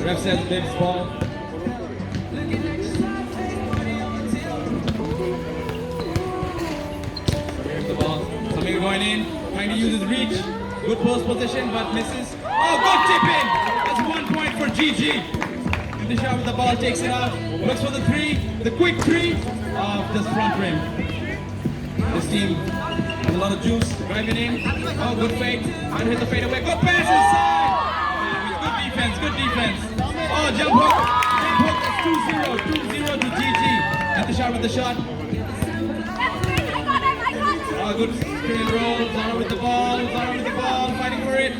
Ref says Bib's ball. Here's the ball. Samir going in, trying to use his reach. Good post position, but misses. Oh, good tip in! That's 1 point for GG. In the shot with the ball, takes it out. Looks for the three, the quick three of this front rim. This team has a lot of juice. Driving in. Oh, good fade. Trying to hit the fade away. Good pass inside! Good defense, good defense. Oh, jump hook. Jump hook. That's 2-0. 2-0 to GG. At the shot with the shot. Oh, good screen roll. Zara with the ball. Zara with the ball. Fighting for it.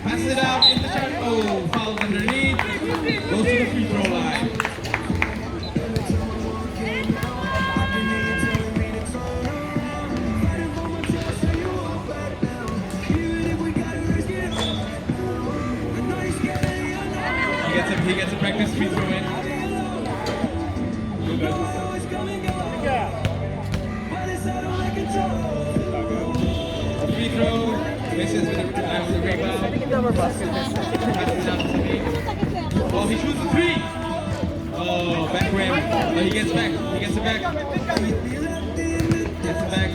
Passes it out in the shot. Oh, fouls underneath. Goes to the free throw line. He gets a practice free throw in. Free throw. Misses with the rebound. Oh, he shoots a three. Oh, back rim. Oh, he gets back. He gets it back. Gets it back.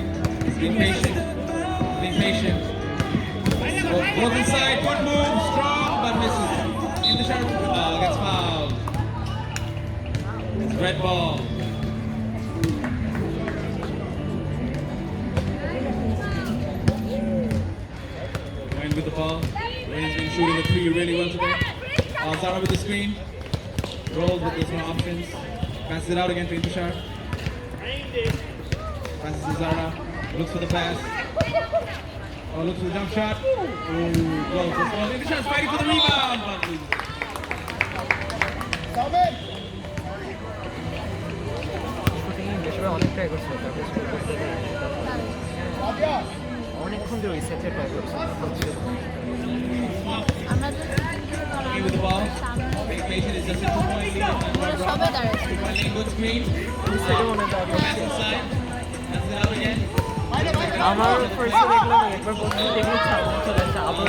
He's being patient. Being patient. Goes inside. Good move. Strong, but misses. In the shot. Gets fouled. It's red ball. Wayne with the ball. Wayne's been shooting the three really well today. Zara with the screen. Rolls, but there's no options. Passes it out again to Intishar. Passes to Zara. Looks for the pass. Oh, looks for the jump shot. Oh, goes. Intishar's fighting for the rebound, but loses. অনেকক্ষণ ধরে সেটে try করছি With the ball. Patient is just a 2-point lead. Good screen. Pass inside. Passes it out again. আমার ফার্স্টে দেখলাম একবার প্রথমে দেখলাম চলে আসে আবার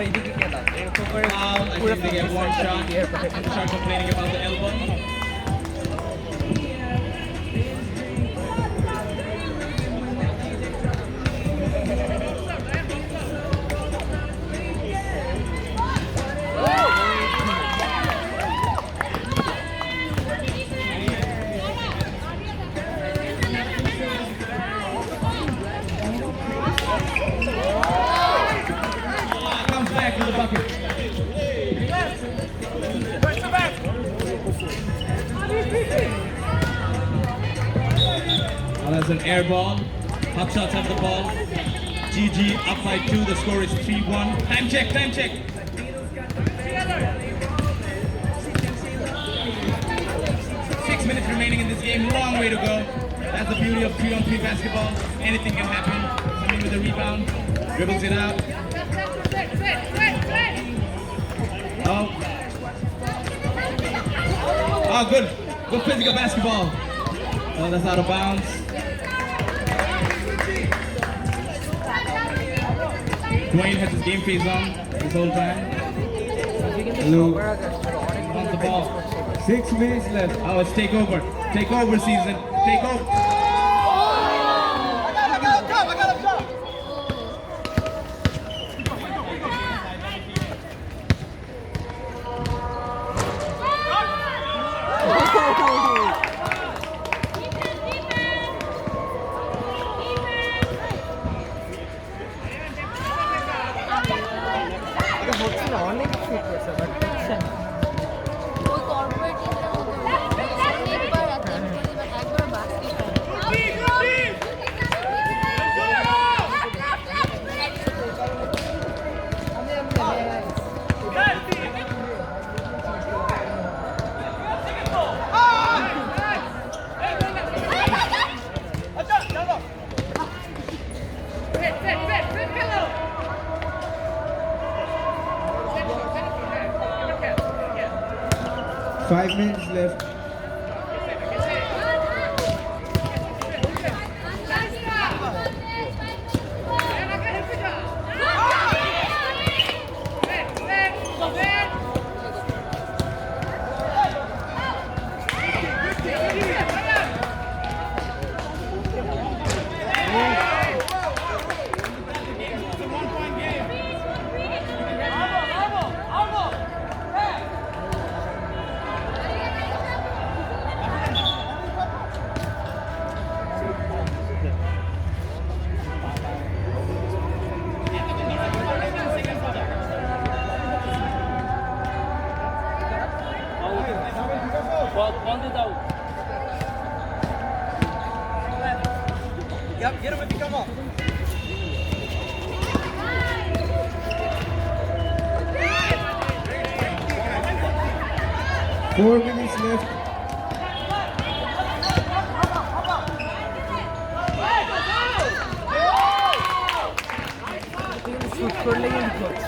এদিকে গেলাম এরকম করে পুরো they get one shot. Start complaining about the elbow. Back to the bucket. Well, that's an air ball. HotShots have the ball. GG up by 2. The score is 3-1. Time check, time check. 6 minutes remaining in this game. Long way to go. That's the beauty of 3-on-3 basketball. Anything can happen. Something with a rebound. Dribbles it out. Oh. Oh, good. Good physical basketball. Oh, that's out of bounds. Dwayne has his game face on this whole time. Hello. On the ball. 6 minutes left. Oh, it's takeover. Takeover season. Takeover. 5 minutes left. Ball is out. Yep, get him if you come up. 4 minutes left. Shoot করলে কিন্তু হচ্ছে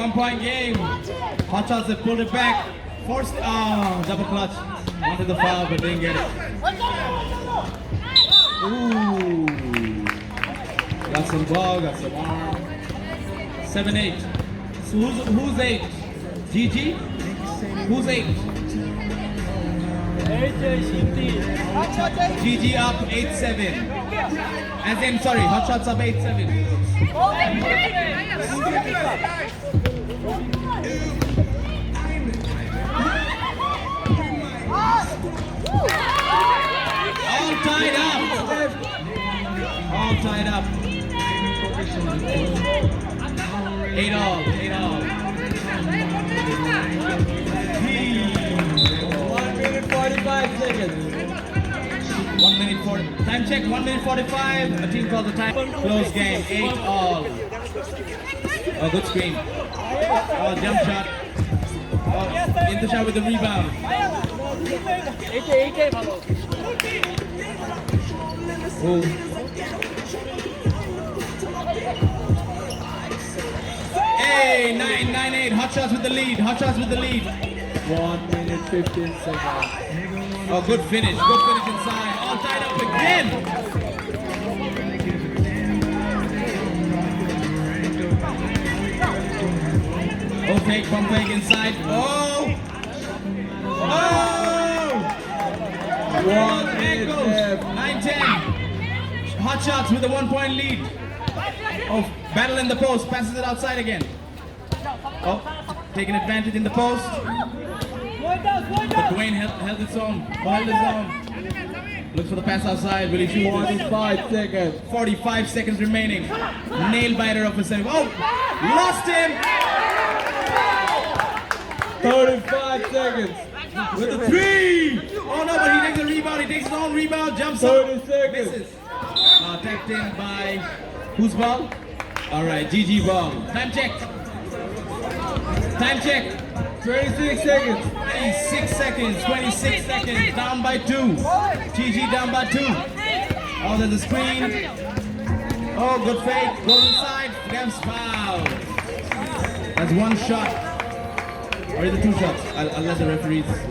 One point game. HotShots have pulled it back. Forced, double clutch. Wanted the foul, but didn't get it. Ooh. Got some ball, got some arm. 7-8. So who's 8? GG? Who's 8? GG up 8-7. As in, sorry, HotShots up 8-7. All tied up. All tied up. 8-all. 8-all. 1 minute 45 seconds. 1 minute 40. Time check. 1 minute 45. A team called the time. Close game. 8-all. Oh, good screen. Oh, jump shot. Oh, in the shot with the rebound. Oh. Hey, 9-8. HotShots with the lead. HotShots with the lead. 1 minute 15 seconds. Oh, good finish. Good finish inside. All tied up again. Oh, fake, pump fake inside. Oh! Oh! 1 minute left. 9-10. HotShots with a 1-point lead. Oh, battle in the post. Passes it outside again. Oh, taking advantage in the post. But Dwayne held its own. Held his own. Looks for the pass outside. Will he shoot it? 45 seconds. 45 seconds remaining. Nail biter of a semi. Oh! Lost him! 35 seconds. With a 3! Oh no, but he takes a rebound. He takes his own rebound. Jumps 30 up. seconds. Misses. Tapped in by... Whose ball? Alright, GG ball. Time check. Time check. 26 seconds. 26 seconds. 26 seconds. Down by 2. GG down by 2. Oh, there's a screen. Oh, good fake. Goes inside. Gets foul. That's one shot. Or is it 2 shots? I'll let the referees decide.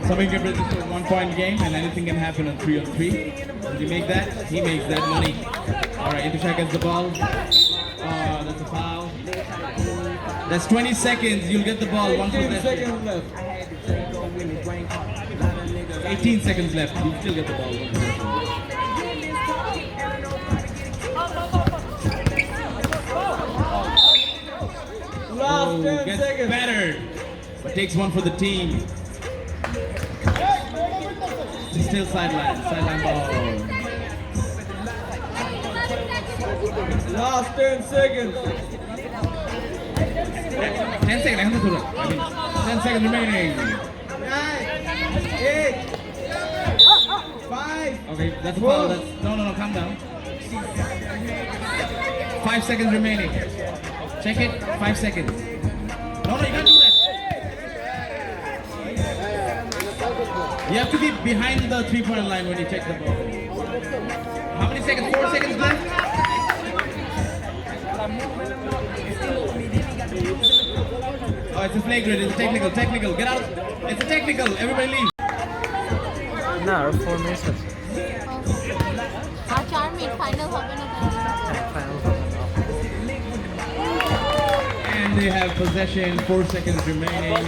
Somebody can register a 1-point game and anything can happen on 3-on-3. If you make that, he makes that money. Alright, Intisha gets the ball. That's a foul. That's 20 seconds. You'll get the ball. 18 seconds left. 18 seconds left. You still get the ball. Last 10 Gets seconds. better. But takes one for the team. Still sideline. Sideline ball. Last 10 seconds. 10 seconds. I mean, 10 seconds remaining. 9, 8, 5. Okay, that's a foul. That's, no, calm down. 5 seconds remaining. Check it. 5 seconds. No, you can't do that. You have to be behind the 3-point line when you check the ball. How many seconds? 4 seconds left? Oh, it's a flagrant. It's a technical. Get out. It's a technical. Everybody leave. না আর 4 minutes আছে আর 4 minute final হবে না final And they have possession. 4 seconds remaining.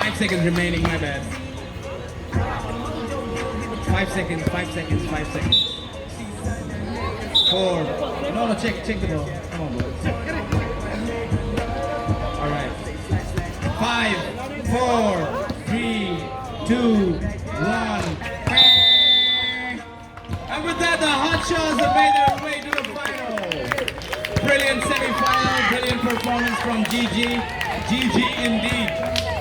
5 seconds remaining. My bad. 5 seconds. 5 seconds. 5 seconds. 4. No, check the ball. Come on, boys. All right. 5, 4, 3, 2, 1. And with that, the HotShots have made their way to the final. Brilliant semi-final, brilliant performance from GG. GG indeed.